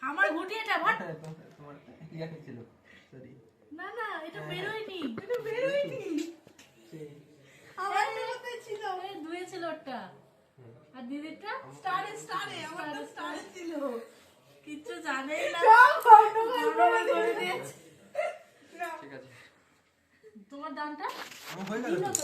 আমার ঘুটি এটা ভাত তোমার ইয়াতে ছিল সরি না না এটা বেরোয়নি আমার মতে ছিল এই দুয়ে ছিল ওটা আর দিদিরটা স্টারে আমার তো স্টারে ছিল কিচ্ছু জানেই না সব গন্ডগোল করে দিয়েছে। ঠিক আছে তোমার দানটা আমার হয়ে গেল তো?